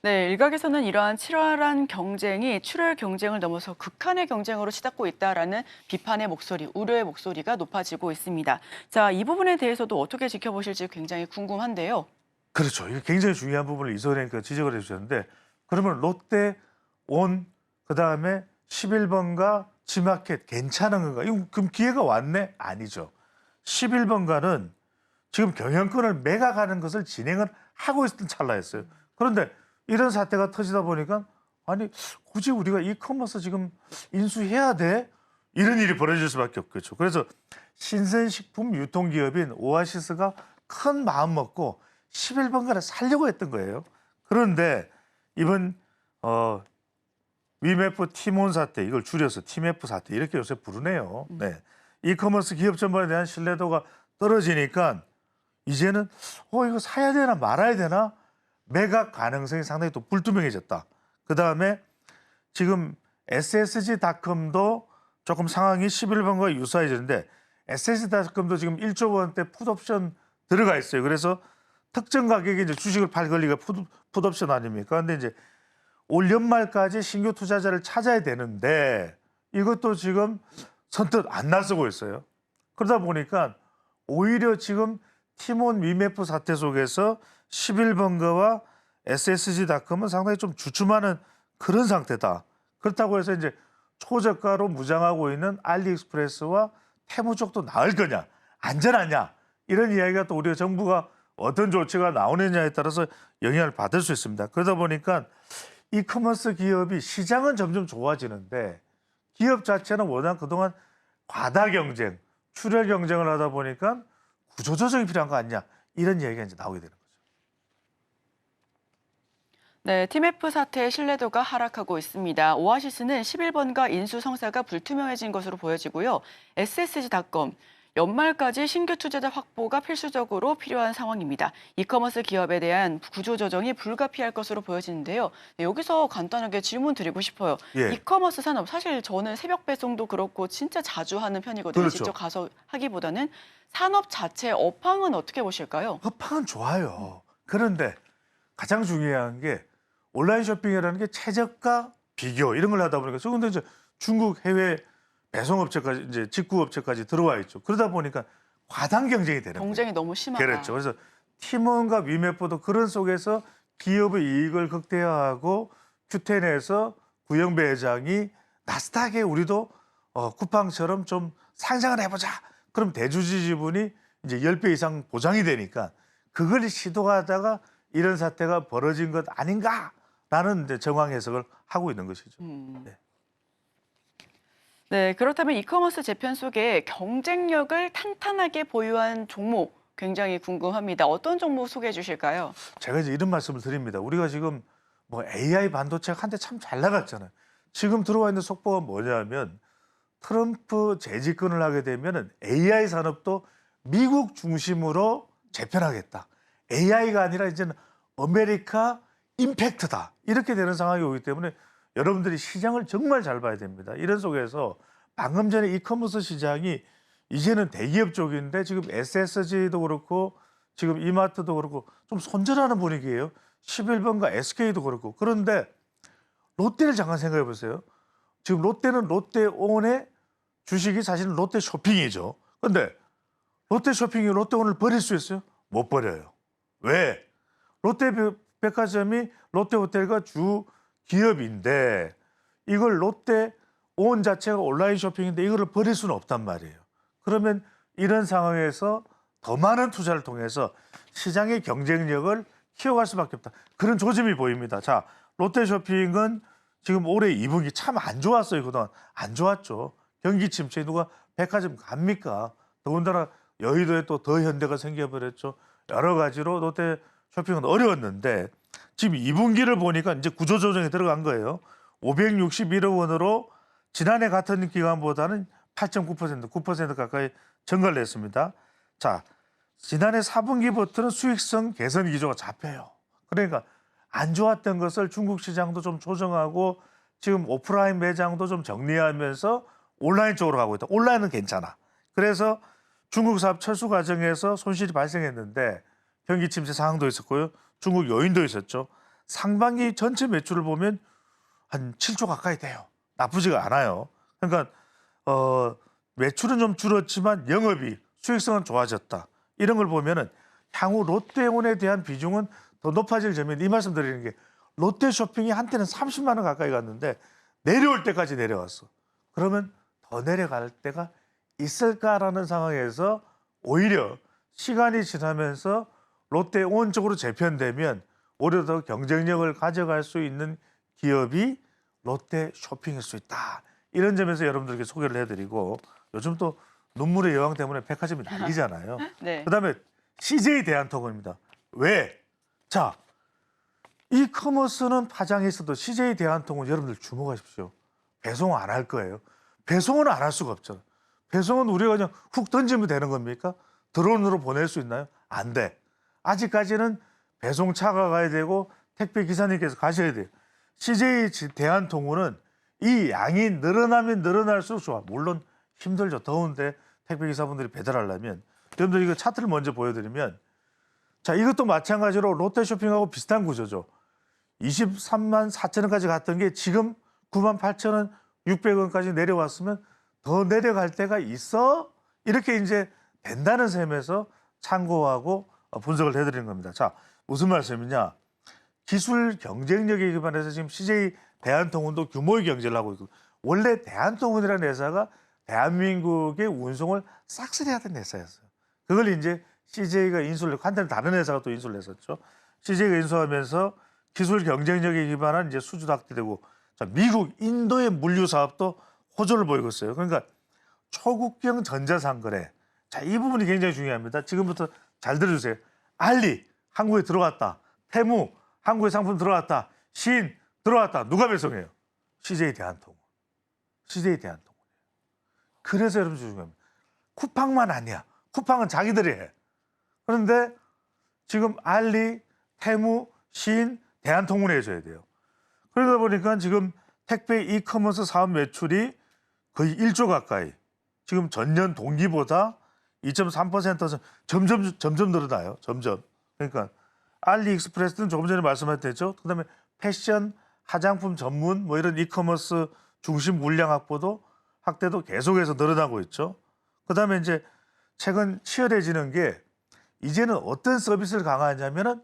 네, 일각에서는 이러한 치열한 경쟁이 출혈 경쟁을 넘어서 극한의 경쟁으로 치닫고 있다라는 비판의 목소리, 우려의 목소리가 높아지고 있습니다. 자, 이 부분에 대해서도 어떻게 지켜보실지 굉장히 궁금한데요. 그렇죠. 이게 굉장히 중요한 부분을 이소연님께서 지적을 해주셨는데 그러면 롯데온, 그다음에 11번가, G마켓 괜찮은 건가? 이거 그럼 기회가 왔네? 아니죠. 11번가는 지금 경영권을 매각하는 것을 진행을 하고 있었던 찰나였어요. 그런데 이런 사태가 터지다 보니까 아니 굳이 우리가 이커머스 지금 인수해야 돼? 이런 일이 벌어질 수밖에 없겠죠. 그래서 신선식품 유통기업인 오아시스가 큰 마음 먹고 11번가를 살려고 했던 거예요. 그런데 이번 위메프 티몬 사태, 이걸 줄여서 티메프 사태 이렇게 요새 부르네요. 네. 이커머스 기업 전반에 대한 신뢰도가 떨어지니까 이제는 이거 사야 되나 말아야 되나 매각 가능성이 상당히 또 불투명해졌다. 그다음에 지금 SSG닷컴도 조금 상황이 11번과 유사해졌는데 SSG닷컴도 지금 1조 원대 풋옵션 들어가 있어요. 그래서 특정 가격에 이제 주식을 팔 권리가 풋옵션 아닙니까? 근데 이제 올 연말까지 신규 투자자를 찾아야 되는데 이것도 지금 선뜻 안 나서고 있어요. 그러다 보니까 오히려 지금 티몬 위메프 사태 속에서 11번가와 SSG닷컴은 상당히 좀 주춤하는 그런 상태다. 그렇다고 해서 이제 초저가로 무장하고 있는 알리익스프레스와 테무 쪽도 나을 거냐, 안전하냐 이런 이야기가 또 우리 정부가 어떤 조치가 나오느냐에 따라서 영향을 받을 수 있습니다. 그러다 보니까 이커머스 기업이 시장은 점점 좋아지는데 기업 자체는 워낙 그동안 과다 경쟁, 출혈 경쟁을 하다 보니까 구조조정이 필요한 거 아니냐 이런 이야기가 이제 나오게 되는 거죠. 네, 티메프 사태의 신뢰도가 하락하고 있습니다. 오아시스는 11번가 인수 성사가 불투명해진 것으로 보여지고요. SSG닷컴, 연말까지 신규 투자자 확보가 필수적으로 필요한 상황입니다. 이커머스 기업에 대한 구조조정이 불가피할 것으로 보여지는데요. 네, 여기서 간단하게 질문 드리고 싶어요. 예. 이커머스 산업, 사실 저는 새벽 배송도 그렇고 진짜 자주 하는 편이거든요. 그렇죠. 직접 가서 하기보다는. 산업 자체의 업황은 어떻게 보실까요? 업황은 좋아요. 그런데 가장 중요한 게 온라인 쇼핑이라는 게 최저가 비교 이런 걸 하다 보니까 조금 더 이제 중국 해외 배송업체까지 이제 직구업체까지 들어와 있죠. 그러다 보니까 과당 경쟁이 되는 거예요. 경쟁이 너무 심하다. 그렇죠. 그래서 티몬과 위메프도 그런 속에서 기업의 이익을 극대화하고 q10에서 구영배 회장이 나스닥에 우리도 쿠팡처럼 좀 상장을 해보자. 그럼 대주주 지분이 이제 10배 이상 보장이 되니까 그걸 시도하다가 이런 사태가 벌어진 것 아닌가라는 이제 정황 해석을 하고 있는 것이죠. 네. 네, 그렇다면 이커머스 재편 속에 경쟁력을 탄탄하게 보유한 종목 굉장히 궁금합니다. 어떤 종목 소개해 주실까요? 제가 이제 이런 말씀을 드립니다. 우리가 지금 뭐 AI 반도체가 한때 참 잘 나갔잖아요. 지금 들어와 있는 속보가 뭐냐면 트럼프 재집권을 하게 되면 AI 산업도 미국 중심으로 재편하겠다. AI가 아니라 이제는 아메리카 임팩트다. 이렇게 되는 상황이 오기 때문에 여러분들이 시장을 정말 잘 봐야 됩니다. 이런 속에서 방금 전에 이커머스 시장이 이제는 대기업 쪽인데 지금 SSG도 그렇고 지금 이마트도 그렇고 좀 손절하는 분위기예요. 11번가 SK도 그렇고. 그런데 롯데를 잠깐 생각해 보세요. 지금 롯데는 롯데온의 주식이 사실은 롯데 쇼핑이죠. 근데 롯데 쇼핑이 롯데온을 버릴 수 있어요? 못 버려요. 왜? 롯데백화점이 롯데호텔과 주 기업인데 이걸 롯데온 자체가 온라인 쇼핑인데 이거를 버릴 수는 없단 말이에요. 그러면 이런 상황에서 더 많은 투자를 통해서 시장의 경쟁력을 키워갈 수밖에 없다. 그런 조짐이 보입니다. 자, 롯데쇼핑은 지금 올해 2분기 참 안 좋았어요. 그동안 안 좋았죠. 경기 침체 누가 백화점 갑니까? 더군다나 여의도에 또 더 현대가 생겨버렸죠. 여러 가지로 롯데쇼핑은 어려웠는데 지금 2분기를 보니까 이제 구조조정에 들어간 거예요. 561억 원으로 지난해 같은 기간보다는 8.9%, 9% 가까이 증가를 했습니다. 자, 지난해 4분기부터는 수익성 개선 기조가 잡혀요. 그러니까 안 좋았던 것을 중국 시장도 좀 조정하고 지금 오프라인 매장도 좀 정리하면서 온라인 쪽으로 가고 있다. 온라인은 괜찮아. 그래서 중국 사업 철수 과정에서 손실이 발생했는데 경기 침체 상황도 있었고요. 중국 요인도 있었죠. 상반기 전체 매출을 보면 한 7조 가까이 돼요. 나쁘지가 않아요. 그러니까 매출은 좀 줄었지만 영업이 수익성은 좋아졌다. 이런 걸 보면은 향후 롯데온에 대한 비중은 더 높아질 점인데 이 말씀 드리는 게 롯데쇼핑이 한때는 30만 원 가까이 갔는데 내려올 때까지 내려왔어. 그러면 더 내려갈 때가 있을까라는 상황에서 오히려 시간이 지나면서 롯데온 쪽으로 재편되면 오히려 더 경쟁력을 가져갈 수 있는 기업이 롯데쇼핑일 수 있다. 이런 점에서 여러분들께 소개를 해드리고 요즘 또 눈물의 여왕 때문에 백화점이 난리잖아요. 네. 그다음에 CJ 대한통운입니다. 왜? 자, 이커머스는 파장이 있어도 CJ 대한통운 여러분들 주목하십시오. 배송 안 할 거예요. 배송은 안 할 수가 없잖아요. 배송은 우리가 그냥 훅 던지면 되는 겁니까? 드론으로 보낼 수 있나요? 안 돼. 아직까지는 배송차가 가야 되고 택배 기사님께서 가셔야 돼요. CJ 대한통운은 이 양이 늘어나면 늘어날수록 좋아. 물론 힘들죠. 더운데 택배 기사분들이 배달하려면. 여러분들 이거 차트를 먼저 보여드리면 자, 이것도 마찬가지로 롯데쇼핑하고 비슷한 구조죠. 23만 4천 원까지 갔던 게 지금 9만 8천 원 600원까지 내려왔으면 더 내려갈 때가 있어? 이렇게 이제 된다는 셈에서 참고하고 분석을 해드리는 겁니다. 자, 무슨 말씀이냐? 기술 경쟁력에 기반해서 지금 CJ 대한통운도 규모의 경제를 하고 있고 원래 대한통운이라는 회사가 대한민국의 운송을 싹쓸이 하던 회사였어요. 그걸 이제 CJ가 인수를 했고 한때는 다른 회사가 또 인수를 했었죠. CJ가 인수하면서 기술 경쟁력에 기반한 이제 수주도 확대되고 자, 미국, 인도의 물류 사업도 호조를 보이고 있어요. 그러니까 초국경 전자상거래. 자, 이 부분이 굉장히 중요합니다. 지금부터 잘 들어주세요. 알리, 한국에 들어갔다. 테무, 한국에 상품 들어갔다. 신, 들어갔다. 누가 배송해요? CJ 대한통운. CJ 대한통운. 그래서 여러분 중요합니다. 쿠팡만 아니야. 쿠팡은 자기들이 해. 그런데 지금 알리, 테무, 신, 대한통운이 해줘야 돼요. 그러다 보니까 지금 택배 이커머스 사업 매출이 거의 1조 가까이. 지금 전년 동기보다 2.3% 점점 늘어나요. 점점. 그러니까 알리익스프레스는 조금 전에 말씀하셨죠. 그다음에 패션, 화장품 전문 뭐 이런 이커머스 중심 물량 확대도 계속해서 늘어나고 있죠. 그다음에 이제 최근 치열해지는 게 이제는 어떤 서비스를 강화하냐면은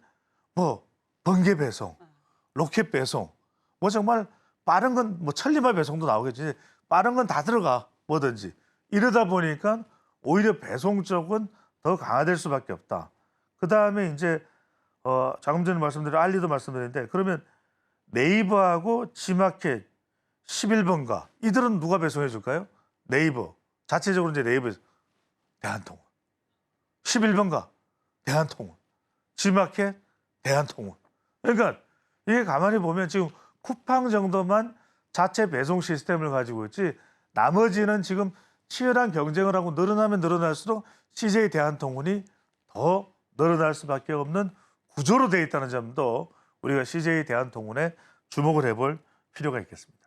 뭐 번개 배송, 로켓 배송, 뭐 정말 빠른 건 뭐 천리마 배송도 나오겠지. 빠른 건 다 들어가 뭐든지. 이러다 보니까 오히려 배송 쪽은 더 강화될 수밖에 없다. 그 다음에 이제 조금 전에 말씀드린 알리도 말씀드렸는데 그러면 네이버하고 지마켓 11번가 이들은 누가 배송해 줄까요? 네이버. 자체적으로 이제 네이버 대한통운. 11번가 대한통운. 지마켓 대한통운. 그러니까 이게 가만히 보면 지금 쿠팡 정도만 자체 배송 시스템을 가지고 있지 나머지는 지금 치열한 경쟁을 하고 늘어나면 늘어날수록 CJ 대한통운이 더 늘어날 수밖에 없는 구조로 돼 있다는 점도 우리가 CJ 대한통운에 주목을 해볼 필요가 있겠습니다.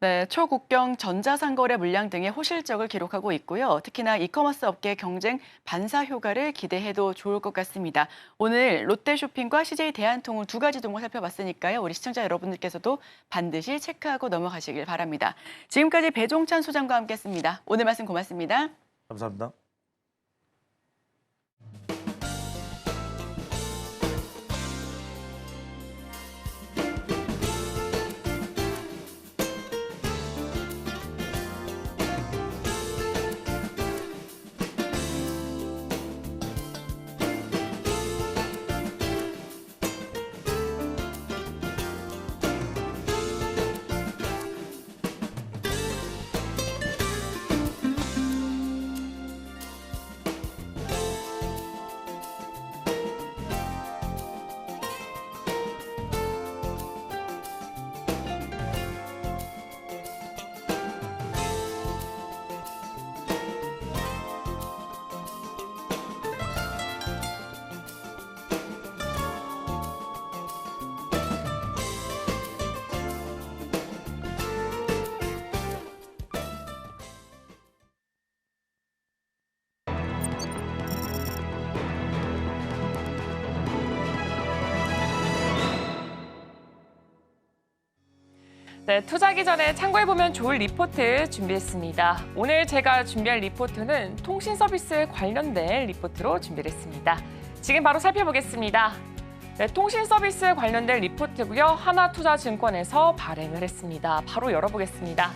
네, 초국경 전자상거래 물량 등의 호실적을 기록하고 있고요. 특히나 이커머스 업계 경쟁 반사 효과를 기대해도 좋을 것 같습니다. 오늘 롯데쇼핑과 CJ 대한통운 두 가지 종목 살펴봤으니까요. 우리 시청자 여러분들께서도 반드시 체크하고 넘어가시길 바랍니다. 지금까지 배종찬 소장과 함께했습니다. 오늘 말씀 고맙습니다. 감사합니다. 네, 투자하기 전에 참고해보면 좋을 리포트 준비했습니다. 오늘 제가 준비할 리포트는 통신 서비스 관련된 리포트로 준비를 했습니다. 지금 바로 살펴보겠습니다. 네, 통신 서비스 관련된 리포트고요. 하나투자증권에서 발행을 했습니다. 바로 열어보겠습니다.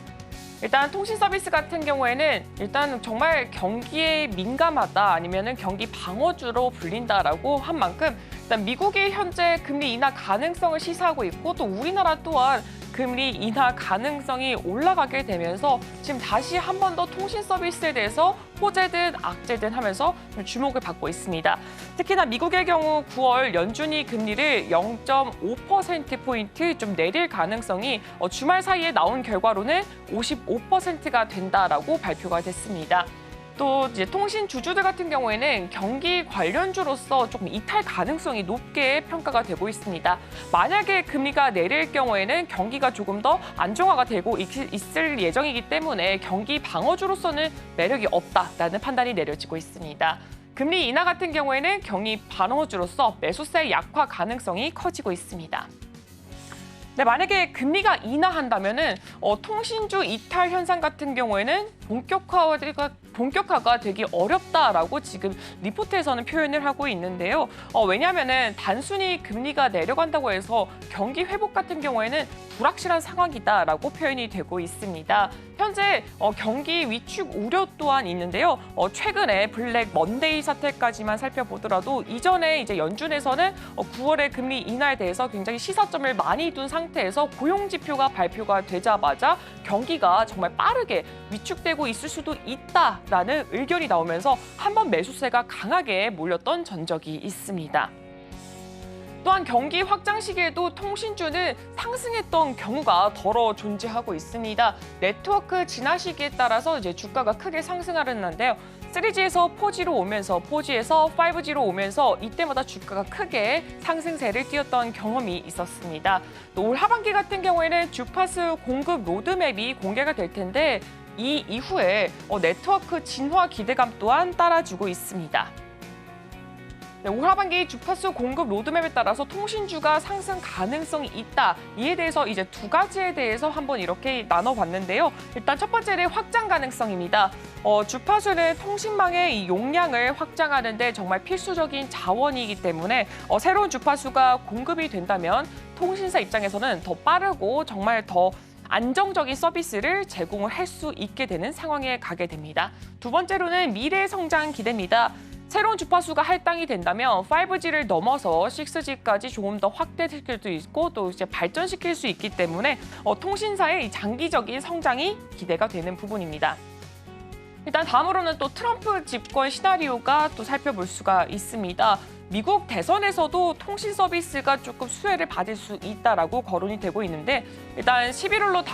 일단 통신 서비스 같은 경우에는 일단 정말 경기에 민감하다 아니면은 경기 방어주로 불린다라고 한 만큼 일단 미국이 현재 금리 인하 가능성을 시사하고 있고 또 우리나라 또한 금리 인하 가능성이 올라가게 되면서 지금 다시 한 번 더 통신 서비스에 대해서 호재든 악재든 하면서 주목을 받고 있습니다. 특히나 미국의 경우 9월 연준이 금리를 0.5%포인트 좀 내릴 가능성이 주말 사이에 나온 결과로는 55%가 된다라고 발표가 됐습니다. 또 이제 통신 주주들 같은 경우에는 경기 관련주로서 조금 이탈 가능성이 높게 평가가 되고 있습니다. 만약에 금리가 내릴 경우에는 경기가 조금 더 안정화가 되고 있을 예정이기 때문에 경기 방어주로서는 매력이 없다라는 판단이 내려지고 있습니다. 금리 인하 같은 경우에는 경기 방어주로서 매수세 약화 가능성이 커지고 있습니다. 네, 만약에 금리가 인하한다면은 통신주 이탈 현상 같은 경우에는 본격화가 되기 어렵다라고 지금 리포트에서는 표현을 하고 있는데요. 왜냐하면은 단순히 금리가 내려간다고 해서 경기 회복 같은 경우에는 불확실한 상황이다라고 표현이 되고 있습니다. 현재 경기 위축 우려 또한 있는데요. 최근에 블랙 먼데이 사태까지만 살펴보더라도 이전에 이제 연준에서는 9월에 금리 인하에 대해서 굉장히 시사점을 많이 둔 상태에서 고용 지표가 발표가 되자마자 경기가 정말 빠르게 위축되고 있을 수도 있다라는 의견이 나오면서 한번 매수세가 강하게 몰렸던 전적이 있습니다. 또한 경기 확장 시기에도 통신주는 상승했던 경우가 더러 존재하고 있습니다. 네트워크 진화 시기에 따라서 이제 주가가 크게 상승하는데요. 3G에서 4G로 오면서 4G에서 5G로 오면서 이때마다 주가가 크게 상승세를 띄었던 경험이 있었습니다. 또 올 하반기 같은 경우에는 주파수 공급 로드맵이 공개가 될 텐데 이 이후에 네트워크 진화 기대감 또한 따라주고 있습니다. 네, 올 하반기 주파수 공급 로드맵에 따라서 통신주가 상승 가능성이 있다. 이에 대해서 이제 두 가지에 대해서 한번 이렇게 나눠봤는데요. 일단 첫 번째는 확장 가능성입니다. 주파수는 통신망의 이 용량을 확장하는 데 정말 필수적인 자원이기 때문에 새로운 주파수가 공급이 된다면 통신사 입장에서는 더 빠르고 정말 더 안정적인 서비스를 제공을 할 수 있게 되는 상황에 가게 됩니다. 두 번째로는 미래 성장 기대입니다. 새로운 주파수가 할당이 된다면 5G를 넘어서 6G까지 조금 더 확대시킬 수 있고 또 이제 발전시킬 수 있기 때문에 통신사의 이 장기적인 성장이 기대가 되는 부분입니다. 일단 다음으로는 또 트럼프 집권 시나리오가 또 살펴볼 수가 있습니다. 미국 대선에서도 통신 서비스가 조금 수혜를 받을 수 있다라고 거론이 되고 있는데 일단 11월로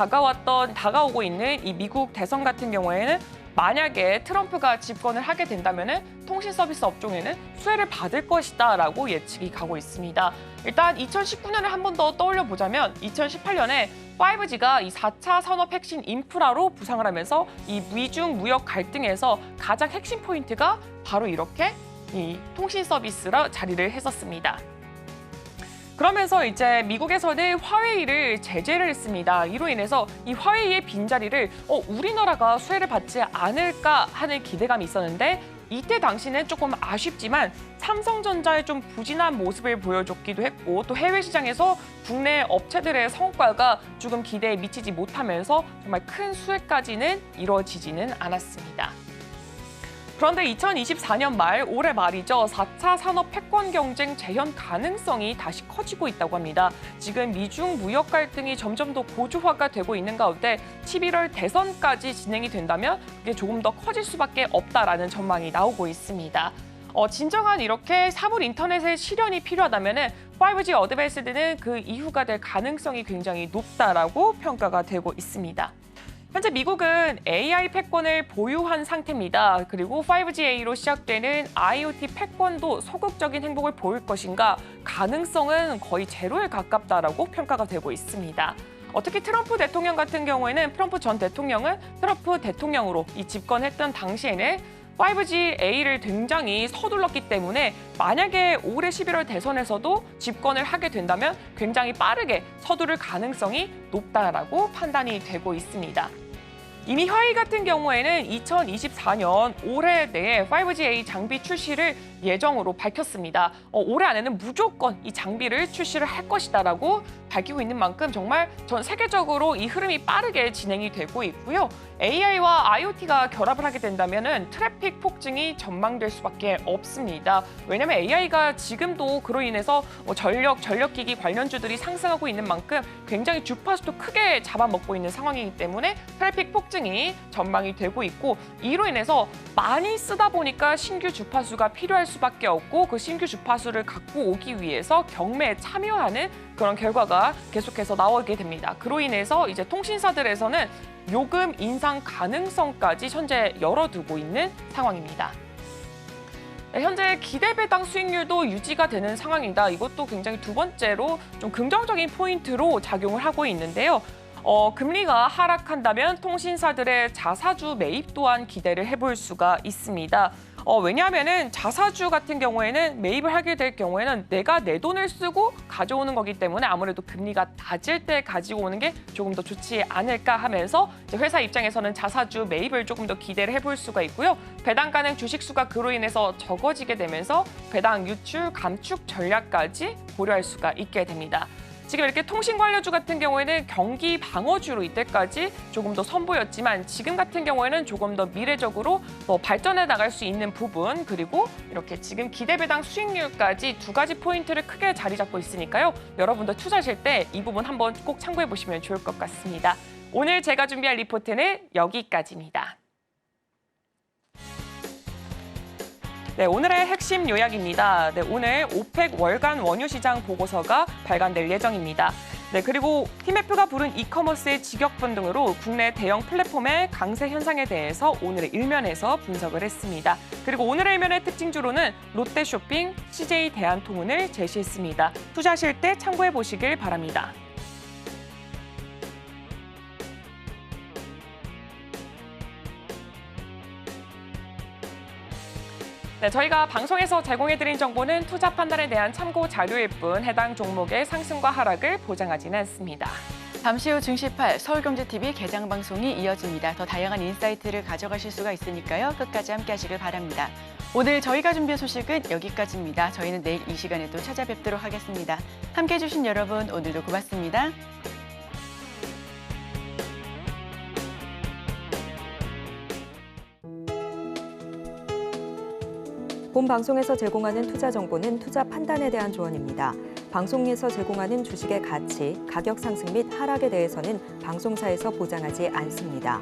다가오고 있는 이 미국 대선 같은 경우에는 만약에 트럼프가 집권을 하게 된다면 통신 서비스 업종에는 수혜를 받을 것이다라고 예측이 가고 있습니다. 일단 2019년을 한 번 더 떠올려 보자면 2018년에 5G가 이 4차 산업 핵심 인프라로 부상을 하면서 이 미중 무역 갈등에서 가장 핵심 포인트가 바로 이렇게 이 통신 서비스로 자리를 했었습니다. 그러면서 이제 미국에서는 화웨이를 제재를 했습니다. 이로 인해서 이 화웨이의 빈자리를 우리나라가 수혜를 받지 않을까 하는 기대감이 있었는데 이때 당시는 조금 아쉽지만 삼성전자의 좀 부진한 모습을 보여줬기도 했고 또 해외 시장에서 국내 업체들의 성과가 조금 기대에 미치지 못하면서 정말 큰 수혜까지는 이루어지지는 않았습니다. 그런데 2024년 말 올해 말이죠. 4차 산업 패권 경쟁 재현 가능성이 다시 커지고 있다고 합니다. 지금 미중 무역 갈등이 점점 더 고조화가 되고 있는 가운데 11월 대선까지 진행이 된다면 그게 조금 더 커질 수밖에 없다라는 전망이 나오고 있습니다. 진정한 이렇게 사물 인터넷의 실현이 필요하다면 5G 어드밴스드는 그 이후가 될 가능성이 굉장히 높다라고 평가가 되고 있습니다. 현재 미국은 AI 패권을 보유한 상태입니다. 그리고 5GA로 시작되는 IoT 패권도 소극적인 행보를 보일 것인가 가능성은 거의 제로에 가깝다라고 평가가 되고 있습니다. 특히 트럼프 대통령 같은 경우에는 트럼프 전 대통령은 트럼프 대통령으로 이 집권했던 당시에는 5GA를 굉장히 서둘렀기 때문에 만약에 올해 11월 대선에서도 집권을 하게 된다면 굉장히 빠르게 서두를 가능성이 높다라고 판단이 되고 있습니다. 이미 화웨이 같은 경우에는 2024년 올해 내에 5G-A 장비 출시를 예정으로 밝혔습니다. 올해 안에는 무조건 이 장비를 출시를 할 것이다라고 밝히고 있는 만큼 정말 전 세계적으로 이 흐름이 빠르게 진행이 되고 있고요. AI와 IoT가 결합을 하게 된다면 트래픽 폭증이 전망될 수밖에 없습니다. 왜냐하면 AI가 지금도 그로 인해서 전력기기 관련주들이 상승하고 있는 만큼 굉장히 주파수도 크게 잡아먹고 있는 상황이기 때문에 트래픽 폭증이 전망이 되고 있고 이로 인해서 많이 쓰다 보니까 신규 주파수가 필요할 수밖에 없고 그 신규 주파수를 갖고 오기 위해서 경매에 참여하는 그런 결과가 계속해서 나오게 됩니다. 그로 인해서 이제 통신사들에서는 요금 인상 가능성까지 현재 열어두고 있는 상황입니다. 현재 기대 배당 수익률도 유지가 되는 상황이다. 이것도 굉장히 두 번째로 좀 긍정적인 포인트로 작용을 하고 있는데요. 금리가 하락한다면 통신사들의 자사주 매입 또한 기대를 해볼 수가 있습니다. 왜냐하면은 자사주 같은 경우에는 매입을 하게 될 경우에는 내가 내 돈을 쓰고 가져오는 거기 때문에 아무래도 금리가 낮을 때 가지고 오는 게 조금 더 좋지 않을까 하면서 이제 회사 입장에서는 자사주 매입을 조금 더 기대를 해볼 수가 있고요. 배당 가능 주식 수가 그로 인해서 적어지게 되면서 배당 유출 감축 전략까지 고려할 수가 있게 됩니다. 지금 이렇게 통신 관련주 같은 경우에는 경기 방어주로 이때까지 조금 더 선보였지만 지금 같은 경우에는 조금 더 미래적으로 발전해 나갈 수 있는 부분 그리고 이렇게 지금 기대 배당 수익률까지 두 가지 포인트를 크게 자리 잡고 있으니까요. 여러분도 투자하실 때 이 부분 한번 꼭 참고해 보시면 좋을 것 같습니다. 오늘 제가 준비한 리포트는 여기까지입니다. 네, 오늘의 핵심 요약입니다. 네, 오늘 오펙 월간 원유 시장 보고서가 발간될 예정입니다. 네, 그리고 TMF가 부른 이커머스의 직역분 등으로 국내 대형 플랫폼의 강세 현상에 대해서 오늘의 일면에서 분석을 했습니다. 그리고 오늘의 일면의 특징주로는 롯데쇼핑, CJ 대한통운을 제시했습니다. 투자하실 때 참고해 보시길 바랍니다. 네, 저희가 방송에서 제공해드린 정보는 투자 판단에 대한 참고 자료일 뿐 해당 종목의 상승과 하락을 보장하지는 않습니다. 잠시 후 증시 8 서울경제TV 개장 방송이 이어집니다. 더 다양한 인사이트를 가져가실 수가 있으니까요. 끝까지 함께하시길 바랍니다. 오늘 저희가 준비한 소식은 여기까지입니다. 저희는 내일 이 시간에 또 찾아뵙도록 하겠습니다. 함께해 주신 여러분 오늘도 고맙습니다. 본 방송에서 제공하는 투자 정보는 투자 판단에 대한 조언입니다. 방송에서 제공하는 주식의 가치, 가격 상승 및 하락에 대해서는 방송사에서 보장하지 않습니다.